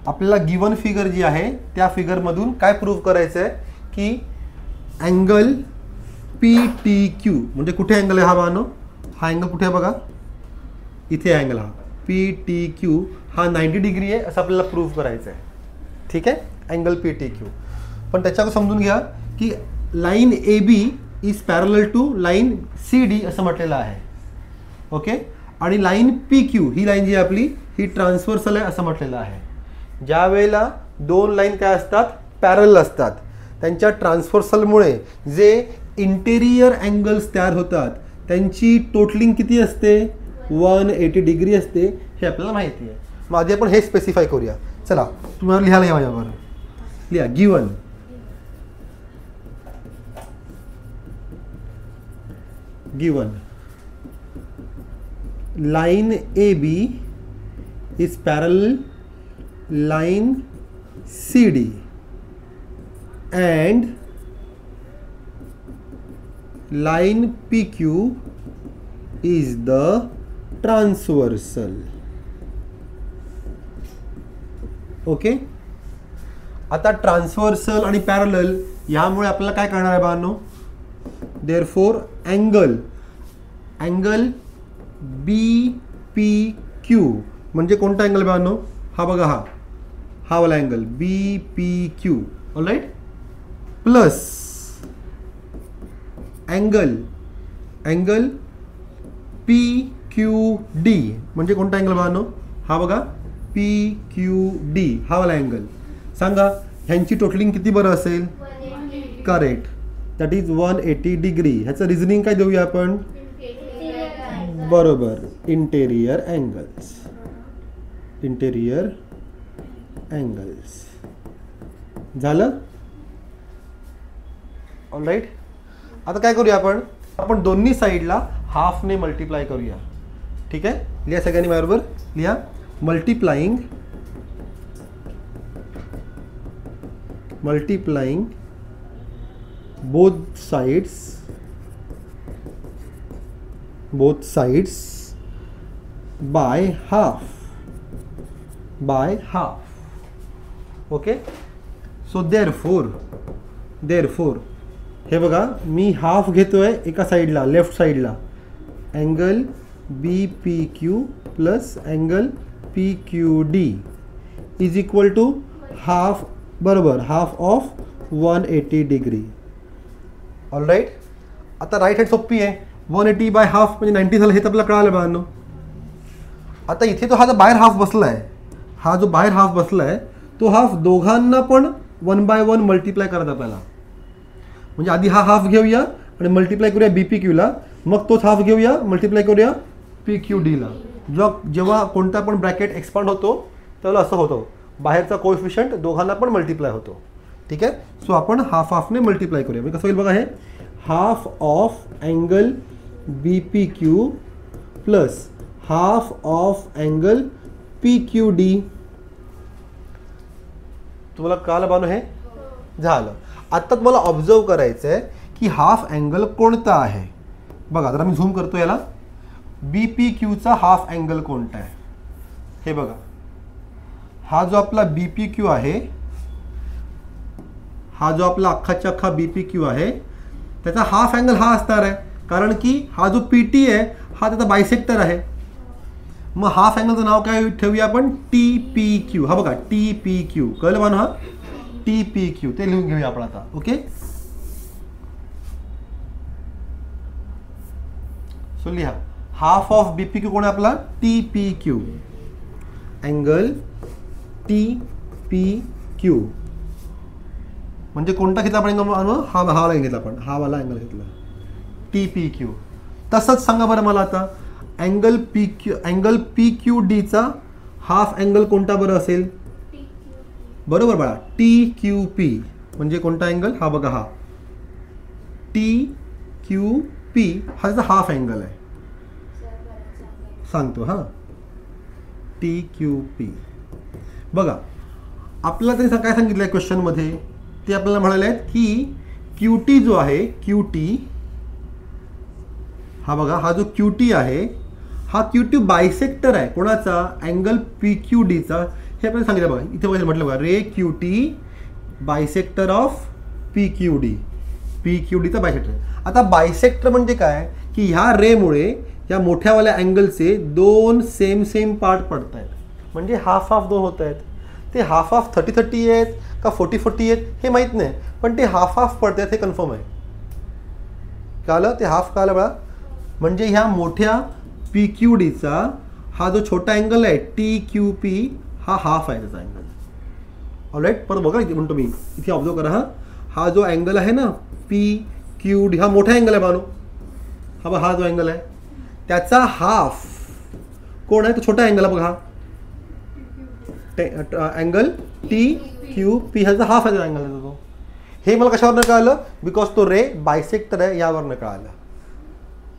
आपल्याला given figure जी आहे त्या फिगरमधून काय प्रूव्ह करायचं आहे की अँगल PTQ म्हणजे कुठे अँगल आहे हा बानो, हा अँगल कुठे आहे बघा, इथे अँगल हा PTQ हा 90 डिग्री आहे असं आपल्याला प्रूव्ह करायचं आहे. ठीक आहे, अँगल PTQ. पण त्याच्यावर समजून घ्या की line AB is parallel to line CD असं म्हटलेलं आहे. ओके, आणि लाईन PQ ही लाईन जी आपली ही ट्रान्सव्हर्सल आहे असं म्हटलेलं आहे. ज्या वेळेला दोन लाईन काय असतात, पॅरलल असतात, त्यांच्या ट्रान्सव्हर्सलमुळे जे इंटेरियर अँगल्स तयार होतात त्यांची टोटलिंग किती असते, 180 डिग्री असते, हे आपल्याला माहिती आहे. मग आधी आपण हे स्पेसिफाय करूया. चला तुम्हाला लिहायला या माझ्यावर, लिहा given line AB is parallel line CD and line PQ is the transversal. Okay, आता ट्रान्सव्हर्सल आणि पॅरलल यामुळे आपल्याला काय करणार आहे बाळांनो, देअरफॉर अँगल BPQ म्हणजे कोणता अँगल बाळांनो, हा बघा, हा वाला angle BPQ. All right, plus angle PQD म्हणजे कोणता अँगल बाळांनो, हा बघा PQD हा वाला अँगल. सांगा ह्यांची टोटलिंग किती बरं असेल, करेक्ट, दॅट इज 180 डिग्री. ह्याचं रिझनिंग काय देऊया आपण, बरोबर, इंटेरियर अँगल्स झालं. ऑलराईट, आता काय करूया आपण दोन्ही साईडला हाफने मल्टिप्लाय करूया. ठीक आहे, लिहा सगळ्यांनी बरोबर, लिहा multiplying both sides by half. Okay, so therefore हे बघा मी हाफ घेतोय एका साईडला, लेफ्ट साईडला, angle BPQ plus angle PQD is equal to half, बरोबर, हाफ ऑफ 180 डिग्री. ऑलराईट, आता राईट हँड सोपी आहे, 180 बाय हाफ म्हणजे 90 झालं, हे तर आपल्याला कळालं बाळांनो. आता इथे तो हा जो बाहेर हाफ बसला आहे, हा जो बाहेर हाफ बसला आहे तो हाफ दोघांना पण 1 by 1 मल्टिप्लाय करत आपल्याला. म्हणजे आधी हा हाफ घेऊया आणि मल्टिप्लाय करूया BPQ ला, मग तोच हाफ घेऊया मल्टिप्लाय करूया PQD ला. जेव्हा कोणता पण ब्रॅकेट एक्सपांड होतो त्याला असं होतं, बाहेरचा कोएफिशियंट दोघांना पण मल्टिप्लाय होतो. ठीक आहे, सो आपण हाफने मल्टिप्लाय करूया. म्हणजे कसं होईल बघा, हे half of angle BPQ plus half of angle PQD. तुम्हाला कळालं बानो, हे झालं. आता तुम्हाला ऑब्झर्व करायचं आहे की हाफ अँगल कोणता आहे. बघा जरा मी झूम करतो याला, BPQचा हाफ अँगल कोणता आहे हे बघा. हा जो आपला BPQ आहे, हा जो आपला अख्खाच्या अख्खा BPQ आहे, त्याचा हाफ अँगल हा असणार आहे, कारण की हा जो PT आहे हा त्याचा बायसेक्टर आहे. मग हाफ अँगलचं नाव काय ठेवूया आपण, TPQ. हा बघा TPQ, कळलं मानो, हा TPQ, ते लिहून घेऊया आपण आता. ओके, सो लिहा हाफ ऑफ BPQ कोण आहे आपला, TPQ. अँगल TPQ म्हणजे कोणता घेतला आपण अँगल, हा वाला घेतला आपण, हा वाला अँगल घेतला TPQ. तसंच सांगा बरं मला आता, अँगल PQDचा हाफ अँगल कोणता बरं असेल, बरोबर बाळा, TQP म्हणजे कोणता अँगल, हा बघा, हा TQP हा त्याचा हाफ अँगल आहे, सांगतो हा TQP. बघा आपल्याला त्यांनी काय सांगितलं आहे क्वेश्चनमध्ये, ते आपल्याला म्हणाले आहेत की QT जो आहे, QT हा बघा, हा जो QT आहे, हा QT बायसेक्टर आहे कोणाचा, अँगल PQDचा. हे आपण सांगितलं बघा, इथे बघा म्हटलं बघा, ray Q T bisector of P Q D, P Q डीचा बायसेक्टर. आता बायसेक्टर म्हणजे काय की ह्या रेमुळे या मोठ्यावाल्या अँगलचे दोन सेम पार्ट पडत आहेत, म्हणजे हाफ हाफ दोन होत आहेत. ते हाफ हाफ 30-30 आहेत का 40-40 आहेत हे माहीत नाही, पण ते हाफ हाफ पडत आहेत हे कन्फर्म आहे. कळलं? ते हाफ कळलं बघा. म्हणजे ह्या मोठ्या पी क्यू डीचा हा जो छोटा अँगल आहे टी क्यू पी हा हाफ आहे त्याचा अँगल. ऑलराईट, परत बघा इथे म्हणतो मी, इथे ऑब्झर्व करा, हा जो अँगल आहे ना पी क्यू डी हा मोठा अँगल आहे बानो, हा बघा हा जो अँगल आहे त्याचा हाफ कोण आहे, तो छोटा अँगल आहे बघा, हा अँगल टी क्यू पी ह्याचा हाफ आहे अँगल आहे तो. हे मला कशावरनं कळालं, बिकॉज तो रे बायसेक्टर आहे यावरनं कळालं.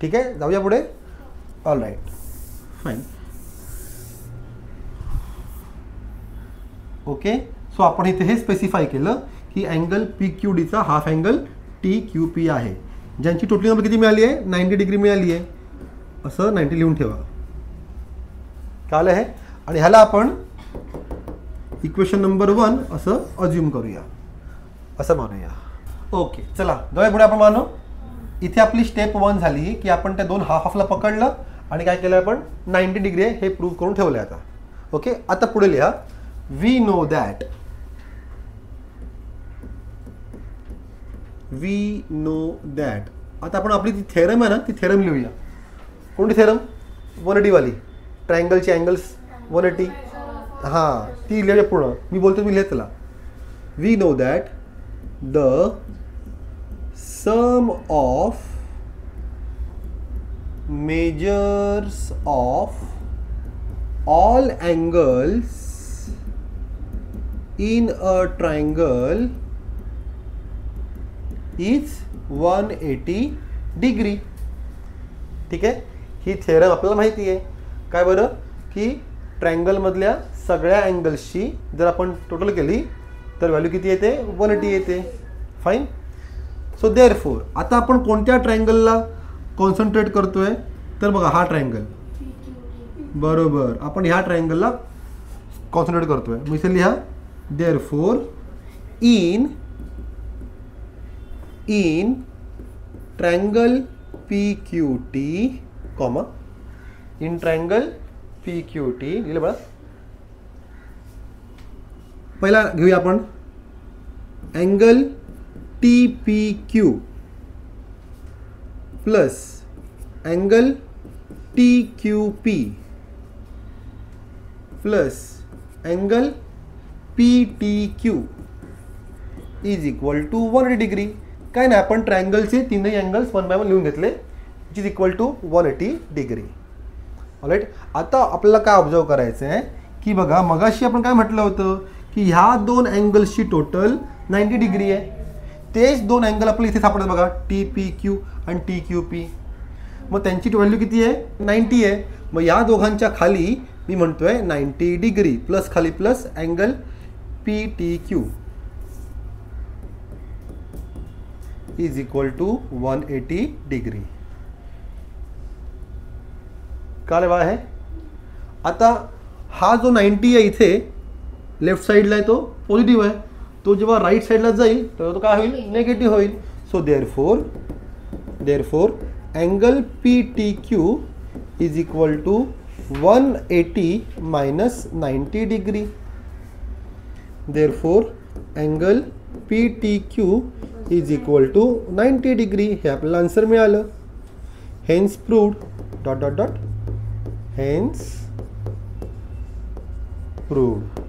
ठीक आहे, जाऊया पुढे. All right, fine. Okay, so आपण इथे हे स्पेसिफाय केलं की अँगल पी क्यू डीचा half angle T Q P आहे, ज्यांची टोटली नंबर किती मिळाली आहे, 90 डिग्री मिळाली आहे. असं 90 लिहून ठेवा. कळलं आहे. आणि ह्याला आपण इक्वेशन नंबर 1 असं अज्युम करूया, असं मानूया. ओके, चला जाऊया पुढे. आपण मानू इथे आपली स्टेप 1 झाली की आपण त्या दोन हाफ हाफला पकडलं आणि काय केलं, आपण 90 डिग्री हे प्रूव्ह करून ठेवलं आता. ओके, आता पुढे लिहा, वी नो दॅट आता आपण आपली ती थेरम आहे ना, ती थेरम लिहूया. कोणती थेरम, 180 वाली, ट्रायंगलची अँगल्स 180, हां ती लिहूया पूर्ण. मी बोलतो मी लिहित चला. We know that the sum of measures of all angles in a triangle is 180 degree. ठीक आहे, ही थेरम आपल्याला माहिती आहे. काय बरं की ट्रायंगलमधल्या सगळ्या अँगल्सची जर आपण टोटल केली तर व्हॅल्यू किती येते, 180 येते. फाईन. सो देअरफोर आता आपण कोणत्या ट्रायंगलला कॉन्सन्ट्रेट करतोय, तर बघा हा ट्रायंगल, बरोबर, आपण ह्या ट्रायंगलला कॉन्सन्ट्रेट करतोय. मग इथे लिहा, therefore in triangle PQT, in triangle PQT लिहिलं बघा. पहिला घेऊया आपण angle TPQ plus angle TQP plus angle PTQ is equal to 180 degree. काय नाही, आपण ट्रायंगलचे तीनही अँगल्स 1 by 1 लिहून घेतले, which is equal to 180 degree. Alright, आता आपल्याला काय ऑब्झर्व करायचं आहे की बघा मगाशी आपण काय म्हटलं होतं की ह्या दोन अँगल्सची टोटल 90 डिग्री आहे. तेच दोन अँगल आपल्याला इथे सापडतात बघा, TPQ आणि TQP. मग त्यांची व्हॅल्यू किती आहे, 90 आहे. मग या दोघांच्या खाली मी म्हणतोय 90 डिग्री प्लस खाली plus angle PTQ is equal to 180 degree. काय बघा आहे. आता हा जो 90 आहे इथे लेफ्ट साईडला आहे तो पॉझिटिव्ह आहे, तो जेव्हा राईट साईडला जाईल तेव्हा तो काय होईल, निगेटिव्ह होईल. So therefore angle PTQ is equal to 180 minus 90 degree. Therefore angle PTQ is equal to 90 degree. हे आपल्याला आन्सर मिळालं. Hence proved ... Hence proved.